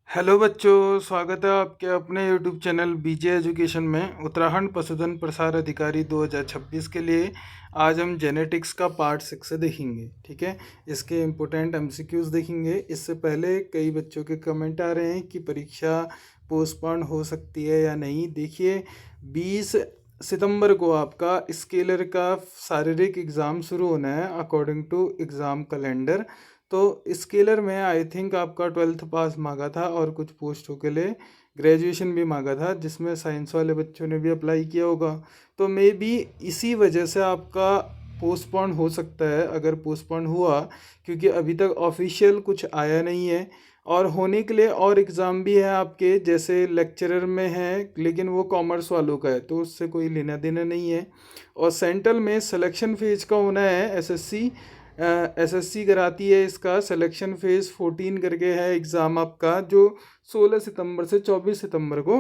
Hello बच्चों, स्वागत है आपके अपने यूट्यूब चैनल बीजे एजुकेशन में। उत्तराखंड पशुधन प्रसार अधिकारी 2026 के लिए आज हम जेनेटिक्स का पार्ट 6 से देखेंगे। ठीक है, इसके इम्पोर्टेंट एमसीक्यूज देखेंगे। इससे पहले कई बच्चों के कमेंट आ रहे हैं कि परीक्षा पोस्टपोन हो सकती है या नहीं। देखिए, 20 सितंबर को आपका स्केलर का शारीरिक एग्ज़ाम शुरू होना है अकॉर्डिंग टू एग्ज़ाम कैलेंडर। तो स्केलर में आई थिंक आपका 12th पास मांगा था और कुछ पोस्टों के लिए ग्रेजुएशन भी मांगा था, जिसमें साइंस वाले बच्चों ने भी अप्लाई किया होगा। तो मे बी इसी वजह से आपका पोस्टपोन हो सकता है, अगर पोस्टपोन हुआ, क्योंकि अभी तक ऑफिशियल कुछ आया नहीं है। और होने के लिए और एग्ज़ाम भी है आपके, जैसे लेक्चरर में है, लेकिन वो कॉमर्स वालों का है तो उससे कोई लेना देना नहीं है। और सेंट्रल में सिलेक्शन फेज का होना है। एसएससी कराती है इसका सिलेक्शन फेज़ 14 करके है एग्ज़ाम आपका, जो 16 सितंबर से 24 सितंबर को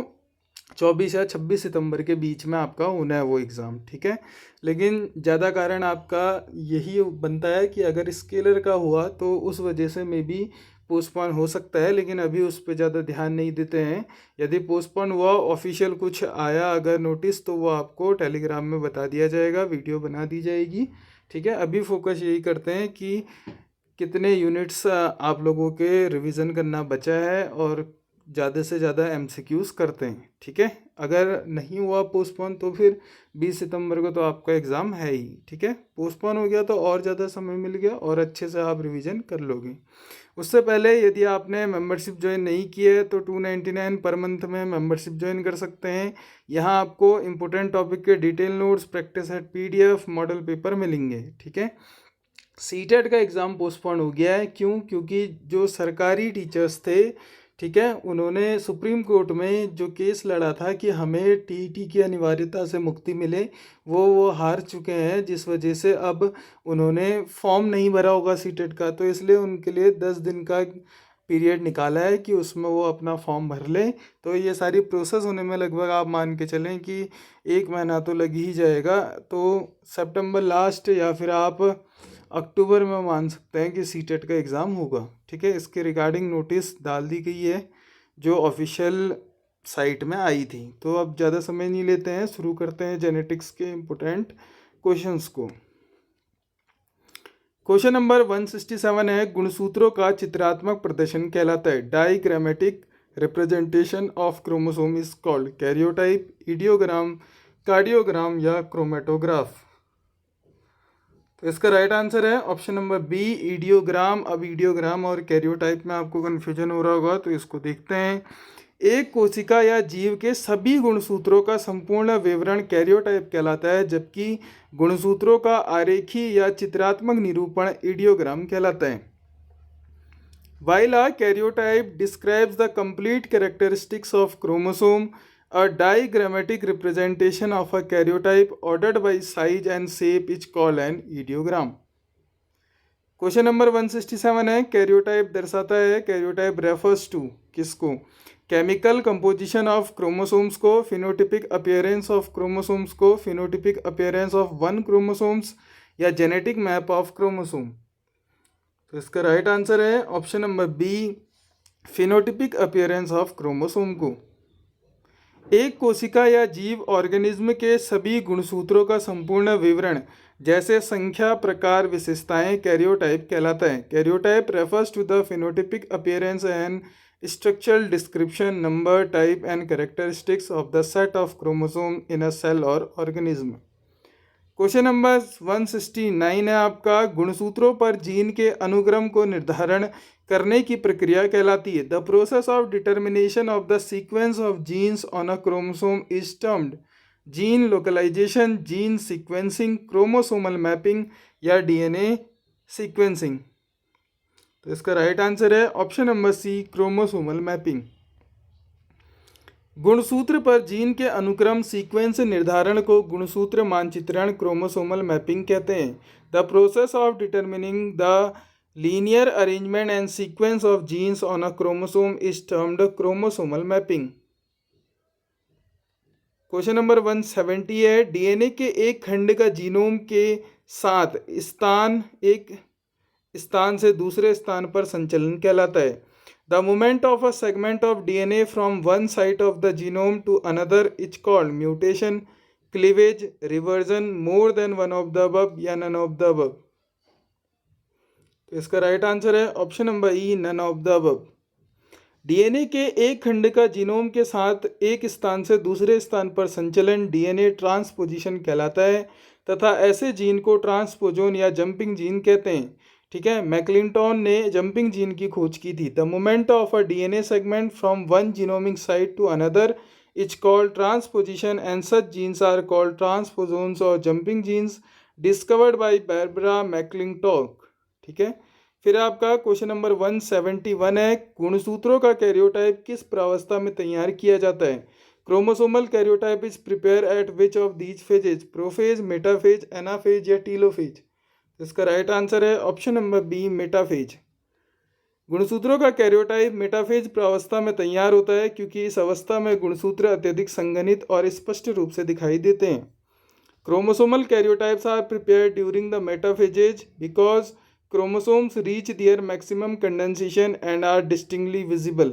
24 या 26 सितंबर के बीच में आपका होना है वो एग्ज़ाम। ठीक है, लेकिन ज़्यादा कारण आपका यही बनता है कि अगर स्केलर का हुआ तो उस वजह से मे बी पोस्टपोन हो सकता है, लेकिन अभी उस पर ज़्यादा ध्यान नहीं देते हैं। यदि पोस्टपोन हुआ, ऑफिशियल कुछ आया अगर नोटिस, तो वो आपको टेलीग्राम में बता दिया जाएगा, वीडियो बना दी जाएगी। ठीक है, अभी फोकस यही करते हैं कि कितने यूनिट्स आप लोगों के रिवीजन करना बचा है और ज़्यादा से ज़्यादा एमसीक्यूज़ करते हैं। ठीक है, अगर नहीं हुआ पोस्टपोन तो फिर 20 सितंबर को तो आपका एग्ज़ाम है ही। ठीक है, पोस्टपोन हो गया तो और ज़्यादा समय मिल गया और अच्छे से आप रिवीजन कर लोगे। उससे पहले यदि आपने मेंबरशिप ज्वाइन नहीं की है तो 299 पर मंथ में मेंबरशिप ज्वाइन कर सकते हैं। यहाँ आपको इम्पोर्टेंट टॉपिक के detail notes, practice set PDF, model paper मिलेंगे। ठीक है, सीटेट का एग्ज़ाम पोस्टपोन हो गया है। क्यों? क्योंकि जो सरकारी टीचर्स थे, ठीक है, उन्होंने सुप्रीम कोर्ट में जो केस लड़ा था कि हमें टीईटी की अनिवार्यता से मुक्ति मिले, वो हार चुके हैं, जिस वजह से अब उन्होंने फॉर्म नहीं भरा होगा सीटेट का, तो इसलिए उनके लिए 10 दिन का पीरियड निकाला है कि उसमें वो अपना फॉर्म भर लें। तो ये सारी प्रोसेस होने में लगभग आप मान के चलें कि 1 महीना तो लग ही जाएगा। तो सितंबर लास्ट या फिर आप अक्टूबर में मान सकते हैं कि सीटेट का एग्ज़ाम होगा। ठीक है, इसके रिगार्डिंग नोटिस डाल दी गई है जो ऑफिशियल साइट में आई थी। तो अब ज़्यादा समय नहीं लेते हैं, शुरू करते हैं जेनेटिक्स के इम्पोर्टेंट क्वेश्चंस को। क्वेश्चन नंबर 167 है, गुणसूत्रों का चित्रात्मक प्रदर्शन कहलाता है। Diagrammatic representation of chromosome is called karyotype, idiogram, cardiogram या क्रोमेटोग्राफ। तो इसका राइट आंसर है ऑप्शन नंबर बी, इडियोग्राम। अब इडियोग्राम और कैरियोटाइप में आपको कन्फ्यूजन हो रहा होगा, तो इसको देखते हैं। एक कोशिका या जीव के सभी गुणसूत्रों का संपूर्ण विवरण कैरियोटाइप कहलाता है, जबकि गुणसूत्रों का आरेखी या चित्रात्मक निरूपण इडियोग्राम कहलाता है। While a karyotype describes the complete characteristics of chromosome, a diagrammatic representation of a karyotype ordered by size and shape is called an ideogram. Question number 167 है, कैरियोटाइप दर्शाता है, कैरियोटाइप रेफर्स टू किसको? केमिकल कंपोजिशन ऑफ क्रोमोसोम्स को, phenotypic appearance of chromosomes को, phenotypic appearance of one chromosomes या genetic map of chromosome. तो इसका right answer है option number B, phenotypic appearance of chromosome को। एक कोशिका या जीव ऑर्गेनिज्म के सभी गुणसूत्रों का संपूर्ण विवरण, जैसे संख्या, प्रकार, विशेषताएं, कैरियोटाइप कहलाता है। Karyotype refers to the phenotypic appearance and structural description, number, type and characteristics of the set of chromosome in a cell और ऑर्गेनिज्म। क्वेश्चन नंबर 169 है आपका, गुणसूत्रों पर जीन के अनुक्रम को निर्धारण करने की प्रक्रिया कहलाती है। The process of determination of the sequence of genes on a chromosome is termed gene localisation, gene sequencing, chromosomal mapping या डीएनए सीक्वेंसिंग। तो इसका राइट आंसर है option number C, chromosomal mapping. गुणसूत्र पर जीन के अनुक्रम सीक्वेंस निर्धारण को गुणसूत्र मानचित्रण, क्रोमोसोमल मैपिंग कहते हैं। The process of determining the linear arrangement and sequence of genes on a chromosome is termed chromosomal mapping. Question number 170 है, डीएनए के एक खंड का जीनोम के साथ एक स्थान से दूसरे स्थान पर संचलन कहलाता है। The movement of a segment of DNA from one site of the genome to another is called mutation, cleavage, reversion, more than one of the above या none of the above। तो इसका राइट आंसर है option number E, none of the above. DNA के एक खंड का genome के साथ एक स्थान से दूसरे स्थान पर संचलन डीएनए ट्रांसपोजिशन कहलाता है तथा ऐसे जीन को ट्रांसपोजोन या जंपिंग जीन कहते हैं। ठीक है, मैक्लिंटन ने जंपिंग जीन की खोज की थी। The movement of a DNA segment from one genomic site to another is called transposition and such genes are called transposons और jumping genes discovered by Barbara McClintock. ठीक है, फिर आपका क्वेश्चन नंबर 171 है, गुणसूत्रों का कैरियोटाइप किस प्रावस्था में तैयार किया जाता है? Chromosomal karyotype is prepare eight which of these phases? Prophase, metaphase, anaphase या टीलोफेज? इसका राइट आंसर है ऑप्शन नंबर बी, मेटाफेज। गुणसूत्रों का कैरियोटाइप मेटाफेज प्रावस्था में तैयार होता है क्योंकि इस अवस्था में गुणसूत्र अत्यधिक संघनित और स्पष्ट रूप से दिखाई देते हैं। Chromosomal karyotypes are prepared during the metaphases because chromosomes reach their maximum condensation and are distinctly visible।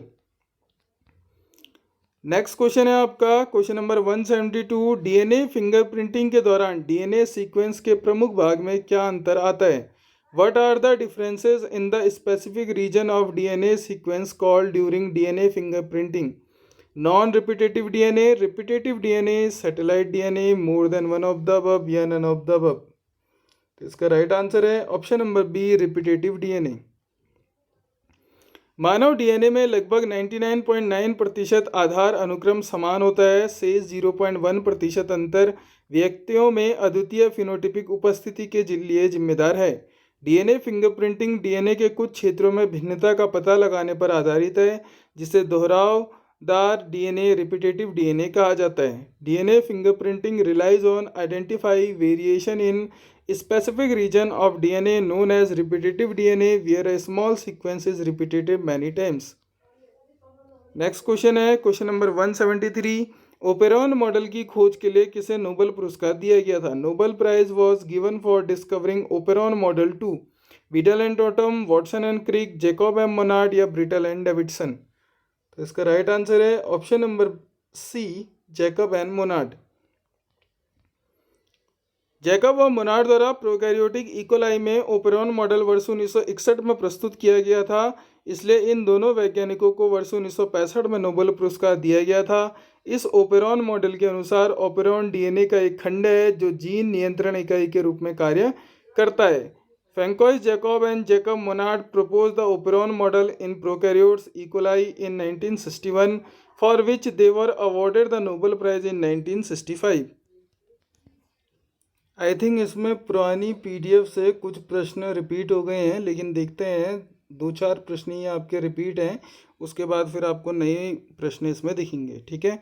Next question है आपका क्वेश्चन नंबर 172, डीएनए फिंगरप्रिंटिंग के दौरान डीएनए सीक्वेंस के प्रमुख भाग में क्या अंतर आता है? What are the differences in the specific region of DNA sequence called during DNA fingerprinting? Non repetitive DNA, repetitive DNA, satellite DNA, more than one of the above या नन ऑफ द अबव? तो इसका right answer है option number B, repetitive DNA. मानव DNA में लगभग 99.9% आधार अनुक्रम समान होता है। शेष 0.1% अंतर व्यक्तियों में अद्वितीय फिनोटिपिक उपस्थिति के लिए जिम्मेदार है। डीएनए फिंगरप्रिंटिंग डीएनए के कुछ क्षेत्रों में भिन्नता का पता लगाने पर आधारित है, जिसे दोहरावदार डीएनए, रिपीटेटिव डीएनए कहा जाता है। DNA fingerprinting relies on identify variation in specific region of DNA known as repetitive DNA where a small sequence is repeated many times। Next question है क्वेश्चन नंबर 173, ओपेरॉन मॉडल की खोज के लिए किसे Nobel पुरस्कार दिया गया था? Nobel prize was given for discovering operon model 2 Beadle and Tatum, Watson and Crick, Jacob and Monod या ब्रिटल एंड डेविडसन? तो इसका राइट आंसर है option number C, Jacob and Monod. Jacob और मोनार्ड द्वारा प्रोकैरियोटिक इकोलाई में operon model वर्ष 1961 में प्रस्तुत किया गया था, इसलिए इन दोनों वैज्ञानिकों को वर्ष 1965 में नोबेल पुरस्कार दिया गया था। इस ओपेरॉन मॉडल के अनुसार ओपेरॉन डीएनए का एक खंड है जो जीन नियंत्रण इकाई के रूप में कार्य करता है। François Jacob and Jacob Monod propose the operon model in prokaryotes E coli in 1961 for which they were awarded the Nobel prize in 1965। I think इसमें पुरानी पीडीएफ से कुछ प्रश्न रिपीट हो गए हैं, लेकिन देखते हैं 2-4 प्रश्न ही आपके रिपीट हैं, उसके बाद फिर आपको नए प्रश्न इसमें दिखेंगे। ठीक है,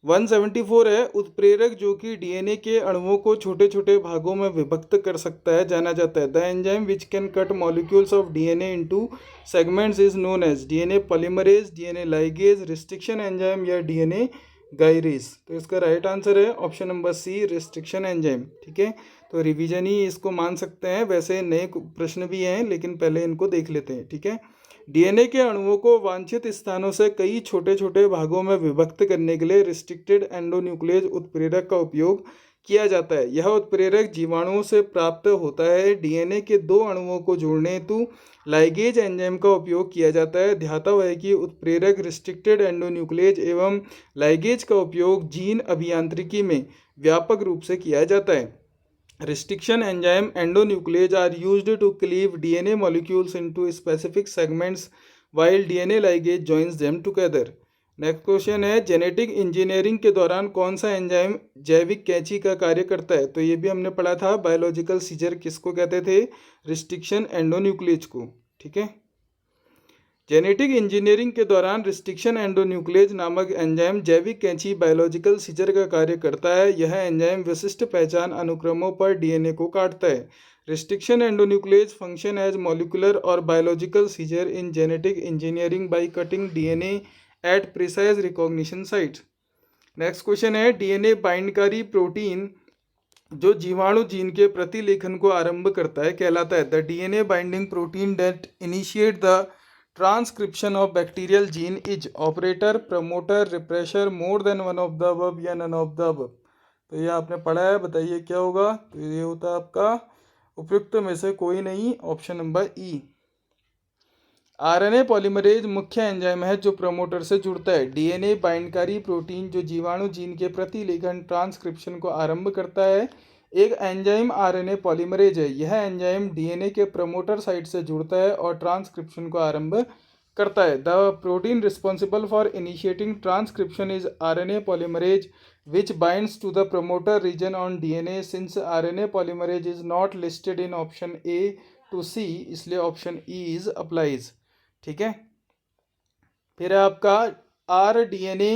174 है, उत्प्रेरक जो कि डीएनए के अणुओं को छोटे छोटे भागों में विभक्त कर सकता है जाना जाता है। The enzyme which can cut molecules of DNA into segments is known as DNA polymerase, DNA ligase, restriction enzyme या डीएनए गायरेज। तो इसका राइट आंसर है option number C, restriction enzyme. ठीक है, तो रिवीजन ही इसको मान सकते हैं, वैसे नए प्रश्न भी हैं लेकिन पहले इनको देख लेते हैं। ठीक है, डीएनए के अणुओं को वांछित स्थानों से कई छोटे छोटे भागों में विभक्त करने के लिए रिस्ट्रिक्टेड एंडोन्यूक्लियस उत्प्रेरक का उपयोग किया जाता है। यह उत्प्रेरक जीवाणुओं से प्राप्त होता है। डीएनए के 2 अणुओं को जोड़ने हेतु लाइगेज एंजाइम का उपयोग किया जाता है। ध्यातव्य है कि उत्प्रेरक, रिस्ट्रिक्टेड एंडोन्यूक्लियस एवं लाइगेज का उपयोग जीन अभियांत्रिकी में व्यापक रूप से किया जाता है। Restriction enzyme endonuclease are used to cleave DNA molecules into specific segments while DNA ligase joins them together। Next question है, जेनेटिक इंजीनियरिंग के दौरान कौन सा एंजाइम जैविक कैंची का कार्य करता है? तो ये भी हमने पढ़ा था, बायोलॉजिकल सीजर किसको कहते थे? रिस्ट्रिक्शन एंडोन्यूक्लियस को। ठीक है, जेनेटिक इंजीनियरिंग के दौरान रिस्ट्रिक्शन एंडोन्यूक्लियस नामक एंजाइम जैविक कैंची बायोलॉजिकल सीजर का कार्य करता है। यह एंजाइम विशिष्ट पहचान अनुक्रमों पर डीएनए को काटता है। Restriction endonuclease function as molecular और biological scissor in genetic engineering by cutting DNA at precise recognition sites. Next question है, डीएनए बाइंडकारी प्रोटीन जो जीवाणु जीन के प्रतिलेखन को आरंभ करता है कहलाता है? The DNA binding protein that initiate the transcription of bacterial gene is operator, promoter, refresher, more than one of the above या नन ऑफ द अबव। तो ये आपने पढ़ा है, बताइए क्या होगा। तो ये होता है आपका उपयुक्त में से कोई नहीं, ऑप्शन नंबर ई। आरएनए पॉलीमरेज मुख्य एंजाइम है जो प्रमोटर से जुड़ता है। डीएनए बाइंडकारी प्रोटीन जो जीवाणु जीन के प्रतिलेखन ट्रांसक्रिप्शन को आरंभ करता है। एक एंजाइम आरएनए पॉलीमरेज है। यह एंजाइम डीएनए के प्रमोटर साइट से जुड़ता है और ट्रांसक्रिप्शन को आरंभ करता है। The protein responsible for initiating transcription is RNA polymerase which binds to the promoter region on DNA. Since RNA polymerase is not listed in option A to C, इसलिए option E is applies। ठीक है। फिर आपका RDNA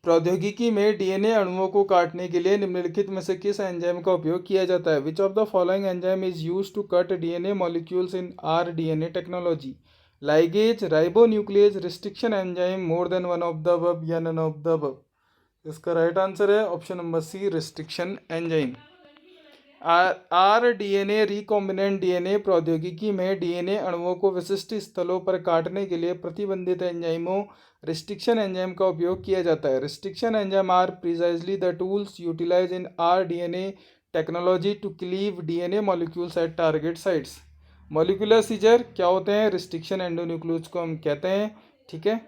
प्रौद्योगिकी में DNA अणुओं को काटने के लिए निम्नलिखित में से किस एंजाइम का उपयोग किया जाता है। Which of the following enzyme is used to cut DNA molecules in RDNA technology. Ligase, ribonuclease, restriction enzyme, more than one of the above या नन ऑफ द अबव। इसका राइट आंसर है option number C, restriction enzyme. RDNA recombinant DNA प्रौद्योगिकी में DNA अणुओं को विशिष्ट स्थलों पर काटने के लिए प्रतिबंधित एंजाइमों रिस्ट्रिक्शन एंजाइम का उपयोग किया जाता है। Restriction enzyme are precisely the tools utilize in RDNA technology to cleave DNA molecules at target sites. Molecular scissor क्या होते हैं? रिस्ट्रिक्शन एंडोन्यूक्लियोज को हम कहते हैं। ठीक है।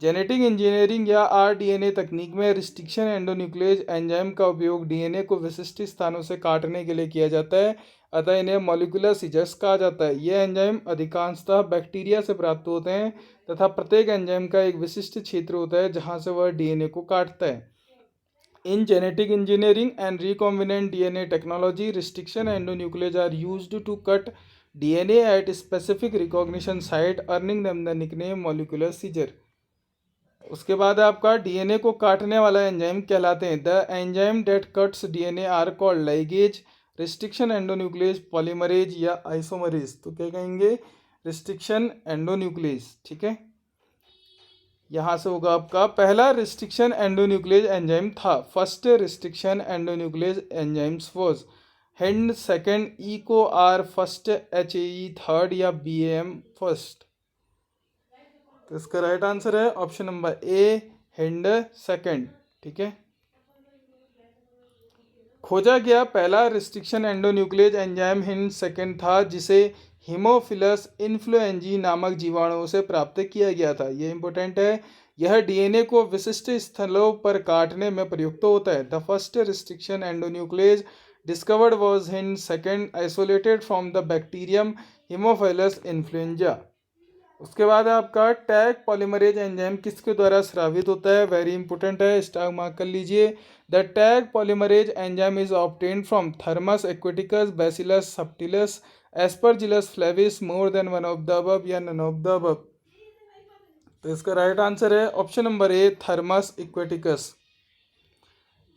जेनेटिक इंजीनियरिंग या RDNA तकनीक में रिस्ट्रिक्शन एंडोन्यूक्लियेज एंजाइम का उपयोग डीएनए को विशिष्ट स्थानों से काटने के लिए किया जाता है, अतः इन्हें मॉलिक्यूलर सीजर्स कहा जाता है। ये एंजाइम अधिकांशतः बैक्टीरिया से प्राप्त होते हैं तथा प्रत्येक एंजाइम का एक विशिष्ट क्षेत्र होता है जहां से वह डीएनए को काटता है। In genetic engineering and recombinant DNA technology, restriction endonuclease are used to cut DNA at specific recognition site, earning them the nickname molecular scissor. उसके बाद आपका डीएनए को काटने वाला एंजाइम कहलाते हैं। The enzyme that cuts DNA are called ligase, restriction endonuclease, polymerase या isomerase. तो क्या कहेंगे? Restriction endonuclease. ठीक है। यहाँ से होगा आपका पहला रिस्ट्रिक्शन एंडोन्यूक्लियेज एंजाइम था। First restriction endonuclease enzymes was Hind, second ECO R first, HAE third या BAM फर्स्ट। तो इसका राइट आंसर है option number A, Hind second. ठीक है। खोजा गया पहला restriction endonuclease enzyme Hind second था, जिसे हीमोफिलस इन्फ्लुएंजी नामक जीवाणुओं से प्राप्त किया गया था। यह इंपॉर्टेंट है। यह डीएनए को विशिष्ट स्थलों पर काटने में प्रयुक्त होता है। The first restriction endonuclease discovered was Hind second, isolated from the bacterium Haemophilus influenzae. उसके बाद आपका टैग पॉलीमरेज एंजाइम किसके द्वारा स्रावित होता है? वेरी इंपॉर्टेंट है, स्टार मार्क कर लीजिए। The Taq polymerase enzyme is obtained from Thermus aquaticus, Bacillus subtilis, Aspergillus flavus, more than one of the above या नन ऑफ द अबव। तो इसका राइट आंसर है option number A, Thermus aquaticus.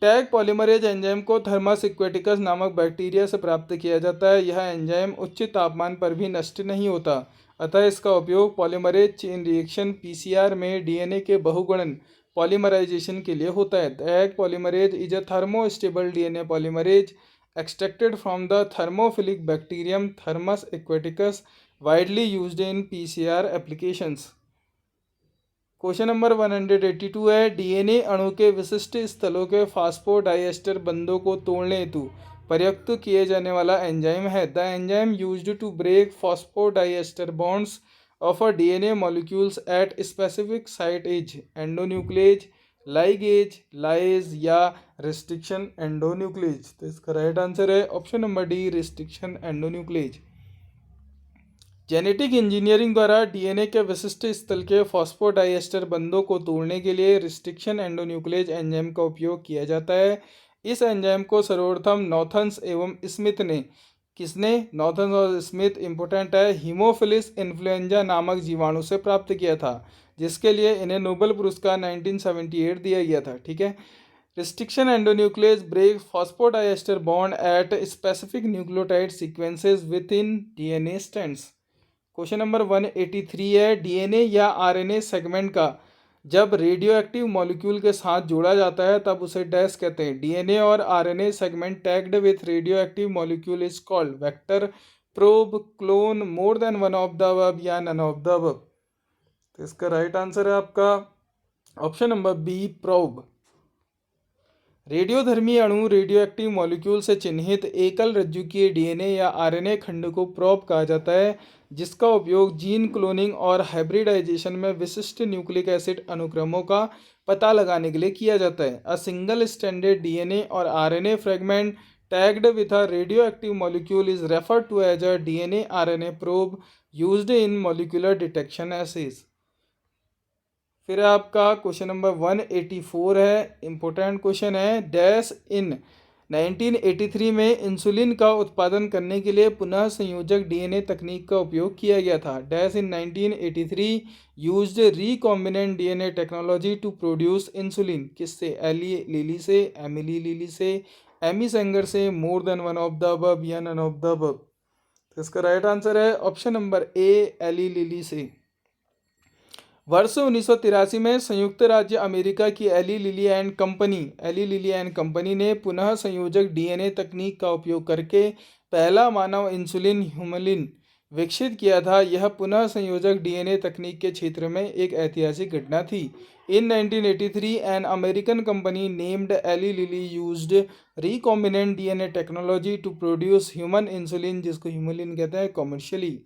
Taq polymerase enzyme को Thermus aquaticus नामक bacteria से प्राप्त किया जाता है। यह एंजाइम उच्च तापमान पर भी नष्ट नहीं होता, अतः इसका उपयोग पॉलीमरेज चेन रिएक्शन PCR में डीएनए के बहुगुणन पॉलीमराइजेशन के लिए होता है। Tag polymerase is a thermostable DNA polymerase extracted from the thermophilic bacterium Thermus aquaticus, widely used in PCR applications. Question number 182 है, डीएनए अणु के विशिष्ट स्थलों के फास्फोडाइएस्टर बंधों को तोड़ने हेतु प्रयुक्त किए जाने वाला एंजाइम है। The enzyme used to break phosphodiester bonds of a DNA molecules at specific site is endonuclease, ligase, lyase या रिस्ट्रिक्शन एंडोन्यूक्लियेज। तो इसका राइट आंसर है option number D, restriction endonuclease. Genetic engineering द्वारा डीएनए के विशिष्ट स्थल के फॉस्फोडाइएस्टर बंधों को तोड़ने के लिए रिस्ट्रिक्शन एंडोन्यूक्लियेज एंजाइम का उपयोग किया जाता है। इस एंजाइम को सर्वप्रथम नॉर्थन्स एवं स्मिथ ने, किसने? नॉर्थन्स और स्मिथ, इंपोर्टेंट है, हीमोफिलिस इन्फ्लुएंजा नामक जीवाणु से प्राप्त किया था, जिसके लिए इन्हें नोबेल पुरस्कार 1978 दिया गया था। ठीक है। Restriction endonuclease break phosphodiester bond at specific nucleotide sequences within DNA strands. Question number 183 है, डीएनए या आरएनए सेगमेंट का जब रेडियो एक्टिव मॉलिक्यूल के साथ जोड़ा जाता है तब उसे डैश कहते हैं। डीएनए और RNA segment tagged with radio active molecule is called vector, probe, clone, more than one of the above या नन ऑफ द अबव। तो इसका राइट आंसर है आपका ऑप्शन नंबर बी, प्रोब। रेडियोधर्मी अणु रेडियो एक्टिव मॉलिक्यूल से चिन्हित एकल रज्जुकीय डीएनए या आरएनए खंड को प्रोब कहा जाता है, जिसका उपयोग जीन क्लोनिंग और हाइब्रिडाइजेशन में विशिष्ट न्यूक्लिक एसिड अनुक्रमों का पता लगाने के लिए किया जाता है। अ सिंगल स्टैंडर्ड डीएनए और RNA fragment tagged with a radioactive molecule is referred to as a DNA RNA probe used in molecular detection assays. फिर आपका क्वेश्चन नंबर 184 है, इंपॉर्टेंट क्वेश्चन है। डैश इन 1983 में insulin का उत्पादन करने के लिए पुनः संयोजक डीएनए तकनीक का उपयोग किया गया था। Dash in 1983 used recombinant DNA technology to produce insulin. किससे? एली लिली से, एमिली लिली से, एमी सेंगर से, more than one of the above या नन ऑफ द अबव। तो इसका राइट आंसर है option number A, Eli Lilly से। वर्ष 1983 में संयुक्त राज्य अमेरिका की एली लिली एंड कंपनी ने पुनः संयोजक डीएनए तकनीक का उपयोग करके पहला मानव इंसुलिन ह्यूमलिन विकसित किया था। यह पुनः संयोजक डीएनए तकनीक के क्षेत्र में एक ऐतिहासिक घटना थी। In 1983 an American company named Eli Lilly used recombinant DNA technology to produce human insulin, जिसको ह्यूमलिन कहते हैं, कॉमर्शियली।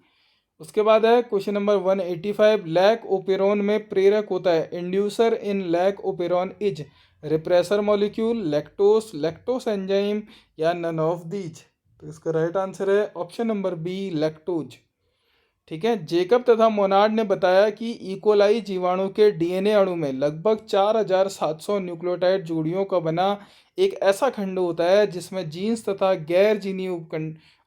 उसके बाद है क्वेश्चन नंबर 185। लैक ओपेरॉन में प्रेरक होता है। Inducer in lac operon is repressor molecule, lactose enzyme या नन ऑफ दीज। तो इसका राइट आंसर है ऑप्शन नंबर बी, लैक्टोज। ठीक है। जेकब तथा मोनार्ड ने बताया कि इकोलाई जीवाणु के डीएनए अणु में लगभग 4700 न्यूक्लियोटाइड जोड़ियों का बना एक ऐसा खंड होता है जिसमें जीन्स तथा गैर जीनी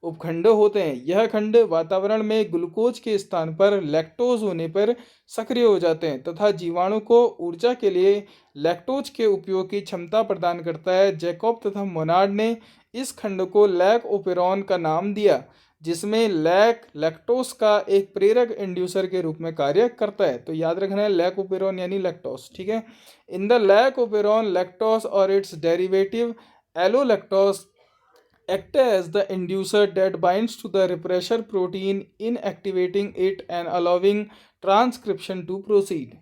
उपखंड होते हैं। यह खंड वातावरण में ग्लूकोज के स्थान पर लैक्टोज होने पर सक्रिय हो जाते हैं तथा जीवाणु को ऊर्जा के लिए लैक्टोज के उपयोग की क्षमता प्रदान करता है। जैकब तथा मोनार्ड ने इस खंड को लैक ओपेरॉन का नाम दिया, जिसमें लैक्टोस का एक प्रेरक इंड्यूसर के रूप में कार्य करता है। तो याद रखना है लैक ओपेरॉन यानी लैक्टोस। ठीक है। In the lac operon, lactose और its derivative allolactose act as the inducer that binds to the repressor protein, inactivating it and allowing transcription to proceed।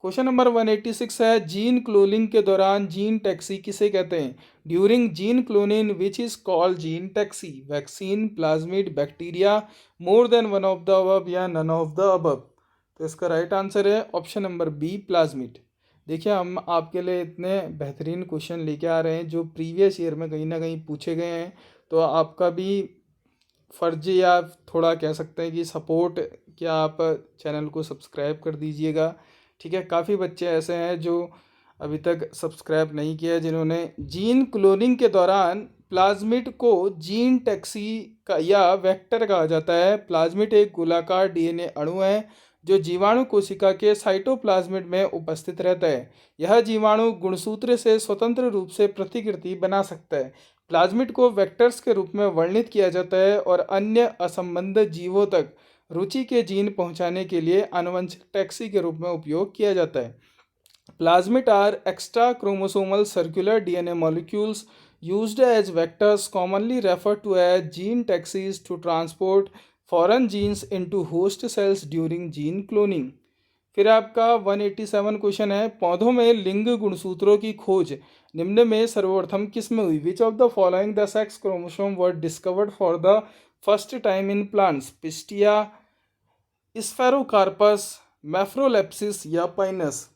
Question number 186 है, जीन क्लोनिंग के दौरान gene taxi किसे कहते हैं? During gene cloning which is called gene taxi, vaccine, plasmid, bacteria, more than one of the above या none of the above. तो इसका right answer है ऑप्शन नंबर बी, प्लाज्मिड। देखिए, हम आपके लिए इतने बेहतरीन क्वेश्चन लेके आ रहे हैं जो प्रीवियस ईयर में कहीं ना कहीं पूछे गए हैं, तो आपका भी फ़र्ज या थोड़ा कह सकते हैं कि सपोर्ट, क्या आप चैनल को सब्सक्राइब कर दीजिएगा। ठीक है। काफ़ी बच्चे ऐसे हैं जो अभी तक सब्सक्राइब नहीं किया, जिन्होंने जीन क्लोनिंग के दौरान प्लाज्मिड को जीन टैक्सी का या वेक्टर कहा जाता है। प्लाज्मिड एक गोलाकार डीएनए अणु है जो जीवाणु कोशिका के साइटोप्लाज्मिड में उपस्थित रहता है। यह जीवाणु गुणसूत्र से स्वतंत्र रूप से प्रतिकृति बना सकता है। प्लाज्मिड को वेक्टर्स के रूप में वर्णित किया जाता है और अन्य असंबद्ध जीवों तक रुचि के जीन पहुंचाने के लिए आनुवंशिक टैक्सी के रूप में उपयोग किया जाता है। Plasmid are extra chromosomal circular DNA molecules used as vectors, commonly referred to as gene taxis to transport foreign genes into host cells during gene cloning. फिर आपका 187 क्वेश्चन है, पौधों में लिंग गुणसूत्रों की खोज निम्न में सर्वप्रथम किस में हुई? Which of the following the sex chromosome were discovered for the first time in plants? Pistia, Sphaerocarpos, Nephrolepis या पाइनस।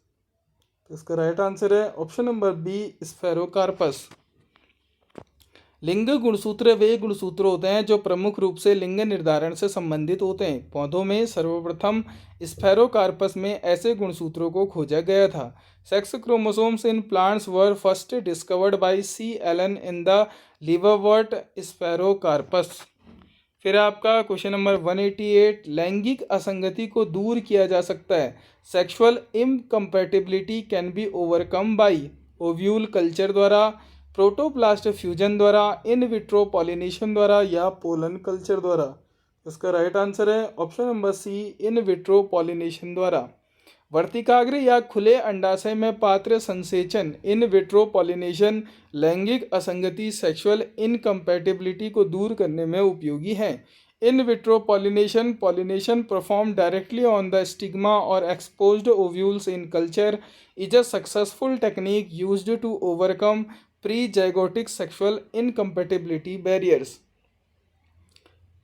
तो इसका राइट आंसर है ऑप्शन नंबर बी, स्फेरोकार्पस। लिंग गुणसूत्र वे गुणसूत्र होते हैं जो प्रमुख रूप से लिंग निर्धारण से संबंधित होते हैं। पौधों में सर्वप्रथम स्फेरोकार्पस में ऐसे गुणसूत्रों को खोजा गया था। Sex chromosomes in plants were first discovered by C Allen in the liverwort Sphaerocarpos. फिर आपका क्वेश्चन नंबर 188, लैंगिक असंगति को दूर किया जा सकता है। Sexual incompatibility can be overcome bye ovule culture द्वारा, प्रोटोप्लास्ट फ्यूजन द्वारा, इन विट्रो पॉलिनेशन द्वारा या पोलन कल्चर द्वारा। इसका राइट आंसर है option number C, in vitro pollination द्वारा। वर्तिकाग्र या खुले अंडाशय में पात्र संसेचन, इन विट्रो पॉलिनेशन, लैंगिक असंगति सेक्सुअल इनकम्पैटिबिलिटी को दूर करने में उपयोगी है। In vitro pollination, pollination performed directly on the stigma or exposed ovules in culture is a successful technique used to overcome pre-zygotic sexual incompatibility barriers.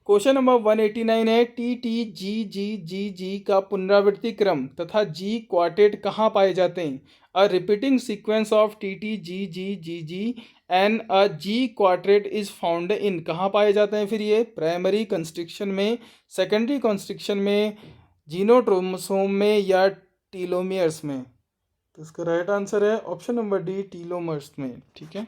Question number 189 है T T G G G जी का पुनरावृत्ति क्रम तथा जी quartet कहाँ पाए जाते हैं? A repeating sequence of T T G G G G and a G quartet is found in, कहाँ पाए जाते हैं फिर ये? प्राइमरी कंस्ट्रक्शन में, सेकेंडरी कंस्ट्रक्शन में, जीनोट्रोमोसोम में या टीलोमियर्स में? तो इसका राइट आंसर है ऑप्शन नंबर डी, टीलोमर्स में। ठीक है,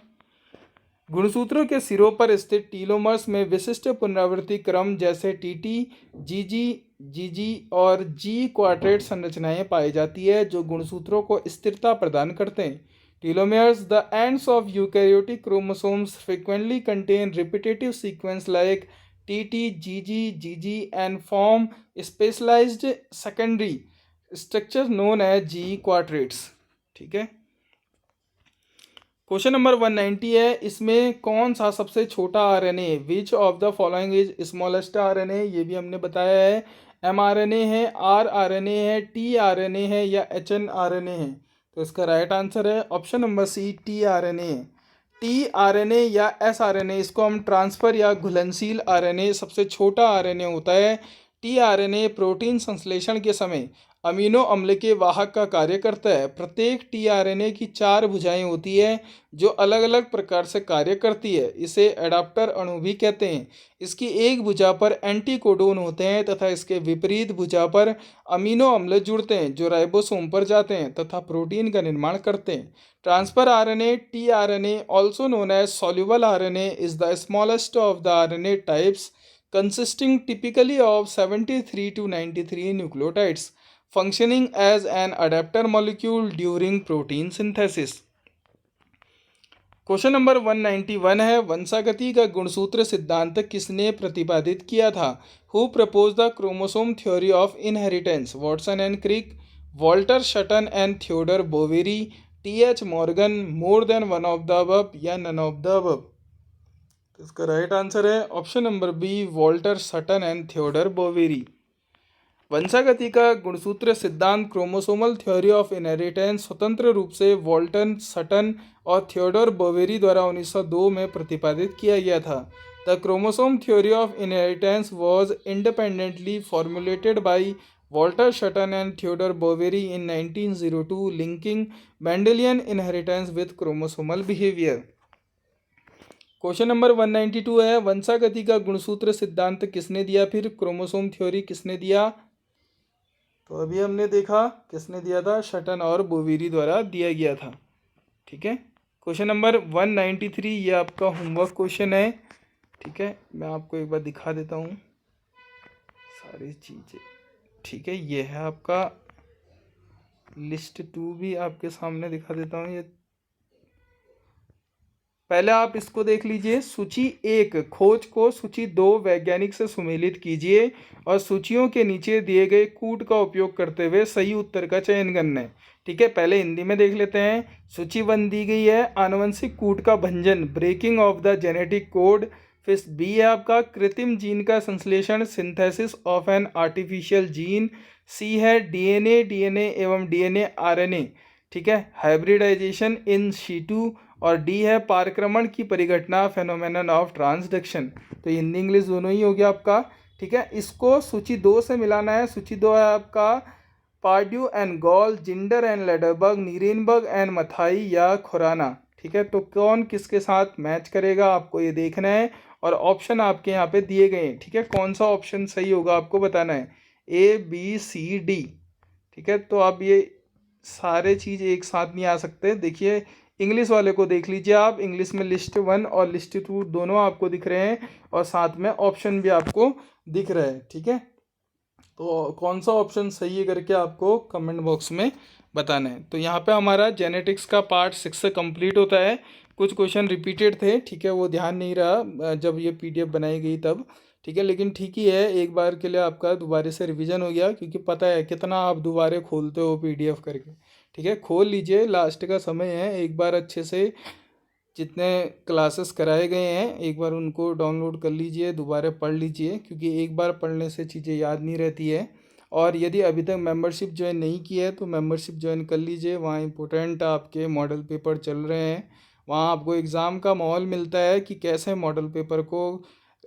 गुणसूत्रों के सिरों पर स्थित टीलोमर्स में विशिष्ट पुनरावृत्ति क्रम जैसे टीटी, जीजी, जीजी और जी क्वाड्रेट संरचनाएं पाई जाती है जो गुणसूत्रों को स्थिरता प्रदान करते हैं। Telomeres, the ends of eukaryotic chromosomes frequently contain repetitive sequence like TT, GG, GG and form specialized secondary structure known as G quadrates। ठीक है, क्वेश्चन नंबर 190 है, इसमें कौन सा सबसे छोटा RNA? Which of the following is smallest RNA? ये भी हमने बताया है। एमआरएनए है, आरआरएनए है, टीआरएनए है या एचएनआरएनए है? तो इसका राइट आंसर है option number C, tRNA. TRNA या एसआरएनए, इसको हम ट्रांसफर या घुलनशील आरएनए सबसे छोटा आरएनए होता है। टीआरएनए प्रोटीन संश्लेषण के समय अमीनो अम्ल के वाहक का कार्य करता है। प्रत्येक टीआरएनए की 4 भुजाएं होती है जो अलग अलग प्रकार से कार्य करती है। इसे एडाप्टर अणु भी कहते हैं। इसकी एक भुजा पर एंटीकोडोन होते हैं तथा इसके विपरीत भुजा पर अमीनो अम्ल जुड़ते हैं जो राइबोसोम पर जाते हैं तथा प्रोटीन का निर्माण करते हैं। Transfer RNA, tRNA also known as soluble RNA, is the smallest of the RNA types consisting typically of 73 to 93 nucleotides functioning as an adapter molecule during protein synthesis। Question number 191 है, वंशागति का गुणसूत्र सिद्धांत किसने प्रतिपादित किया था? Who propose the chromosome theory of inheritance? Watson and Crick, Walter Sutton and Theodor Boveri, T H. Morgan, more than one of the above या none of the above? इसका राइट आंसर है option number B, Walter Sutton and Theodor Boveri. वंशागति का गुणसूत्र सिद्धांत chromosomal theory of inheritance स्वतंत्र रूप से वॉल्टन सटन और थियोडर बोवेरी द्वारा 1902 में प्रतिपादित किया गया था। The chromosome theory of inheritance was independently formulated by Walter Sutton and Theodor Boveri in 1902, linking Mendelian inheritance with chromosomal behaviour. Question number 192 है, वंशागति का गुणसूत्र सिद्धांत किसने दिया? फिर क्रोमोसोम थ्योरी किसने दिया? तो अभी हमने देखा किसने दिया था, शटन और बोवेरी द्वारा दिया गया था। ठीक है, क्वेश्चन नंबर 193 ये आपका होमवर्क क्वेश्चन है। ठीक है, मैं आपको एक बार दिखा देता हूँ सारी चीज़ें। ठीक है, ये है आपका लिस्ट 2 भी आपके सामने दिखा देता हूँ। ये पहले आप इसको देख लीजिए। सूची 1, खोज को सूची 2 वैज्ञानिक से सुमेलित कीजिए और सूचियों के नीचे दिए गए कूट का उपयोग करते हुए सही उत्तर का चयन करना है। ठीक है, पहले हिंदी में देख लेते हैं। सूची 1 दी गई है, आनुवंशिक कूट का भंजन, breaking of the genetic code. फिर बी है आपका कृत्रिम जीन का संश्लेषण, synthesis of an artificial gene. C है डीएनए एवं डीएनए आरएनए, ठीक है, हाइब्रिडाइजेशन इन सीटू। और डी है पारक्रमण की परिघटना, फेनोमेनन ऑफ ट्रांसडक्शन। तो हिंदी इंग्लिश दोनों ही हो गया आपका। ठीक है, इसको सूची 2 से मिलाना है। सूची 2 है आपका Pardue and Gall, Zinder and Lederberg, Nirenberg and Matthaei या खुराना। ठीक है, तो कौन किसके साथ मैच करेगा आपको ये देखना है और ऑप्शन आपके यहाँ पे दिए गए हैं। ठीक है, कौन सा ऑप्शन सही होगा आपको बताना है, ए बी सी डी। ठीक है, तो आप ये सारे चीज़ एक साथ नहीं आ सकते। देखिए इंग्लिश वाले को देख लीजिए आप, इंग्लिश में लिस्ट 1 और लिस्ट 2 दोनों आपको दिख रहे हैं और साथ में ऑप्शन भी आपको दिख रहा है। ठीक है, तो कौन सा ऑप्शन सही है करके आपको कमेंट बॉक्स में बताना है। तो यहाँ पे हमारा जेनेटिक्स का पार्ट 6 से कंप्लीट होता है। कुछ क्वेश्चन रिपीटेड थे, ठीक है, वो ध्यान नहीं रहा जब ये PDF बनाई गई तब। ठीक है, लेकिन ठीक ही है, एक बार के लिए आपका दोबारा से रिवीजन हो गया, क्योंकि पता है कितना आप दोबारा खोलते हो PDF करके। ठीक है, खोल लीजिए, लास्ट का समय है, एक बार अच्छे से जितने क्लासेस कराए गए हैं एक बार उनको डाउनलोड कर लीजिए, दोबारा पढ़ लीजिए, क्योंकि एक बार पढ़ने से चीज़ें याद नहीं रहती है। और यदि अभी तक मेंबरशिप ज्वाइन नहीं की है तो मेंबरशिप ज्वाइन कर लीजिए। वहाँ इम्पोर्टेंट आपके मॉडल पेपर चल रहे हैं, वहाँ आपको एग्ज़ाम का माहौल मिलता है कि कैसे मॉडल पेपर को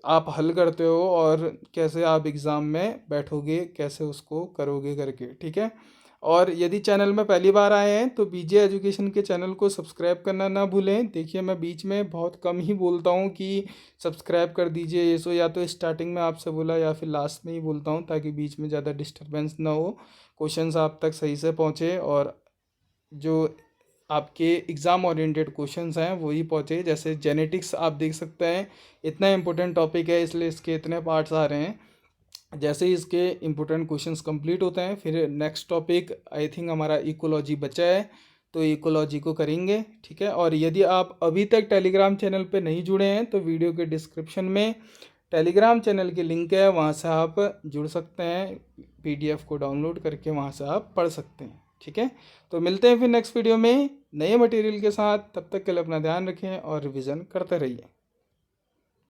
आप हल करते हो और कैसे आप एग्ज़ाम में बैठोगे, कैसे उसको करोगे करके, ठीक है। और यदि चैनल में पहली बार आए हैं तो बीजे एजुकेशन के चैनल को सब्सक्राइब करना ना भूलें। देखिए मैं बीच में बहुत कम ही बोलता हूँ कि सब्सक्राइब कर दीजिए ये सो, या तो स्टार्टिंग में आपसे बोला या फिर लास्ट में ही बोलता हूँ, ताकि बीच में ज़्यादा डिस्टरबेंस ना हो, क्वेश्चंस आप तक सही से पहुँचे और जो आपके एग्ज़ाम ओरिएंटेड क्वेश्चंस हैं वही पहुँचे। जैसे जेनेटिक्स आप देख सकते हैं, इतना इम्पोर्टेंट टॉपिक है इसलिए इसके इतने पार्ट्स आ रहे हैं। जैसे ही इसके इम्पोर्टेंट क्वेश्चंस कंप्लीट होते हैं फिर नेक्स्ट टॉपिक आई थिंक हमारा इकोलॉजी बचा है, तो इकोलॉजी को करेंगे, ठीक है। और यदि आप अभी तक टेलीग्राम चैनल पे नहीं जुड़े हैं तो वीडियो के डिस्क्रिप्शन में टेलीग्राम चैनल की लिंक है, वहाँ से आप जुड़ सकते हैं, PDF को डाउनलोड करके वहाँ से आप पढ़ सकते हैं, ठीक है। तो मिलते हैं फिर नेक्स्ट वीडियो में नए मटेरियल के साथ, तब तक के लिए अपना ध्यान रखें और रिवीजन करते रहिए।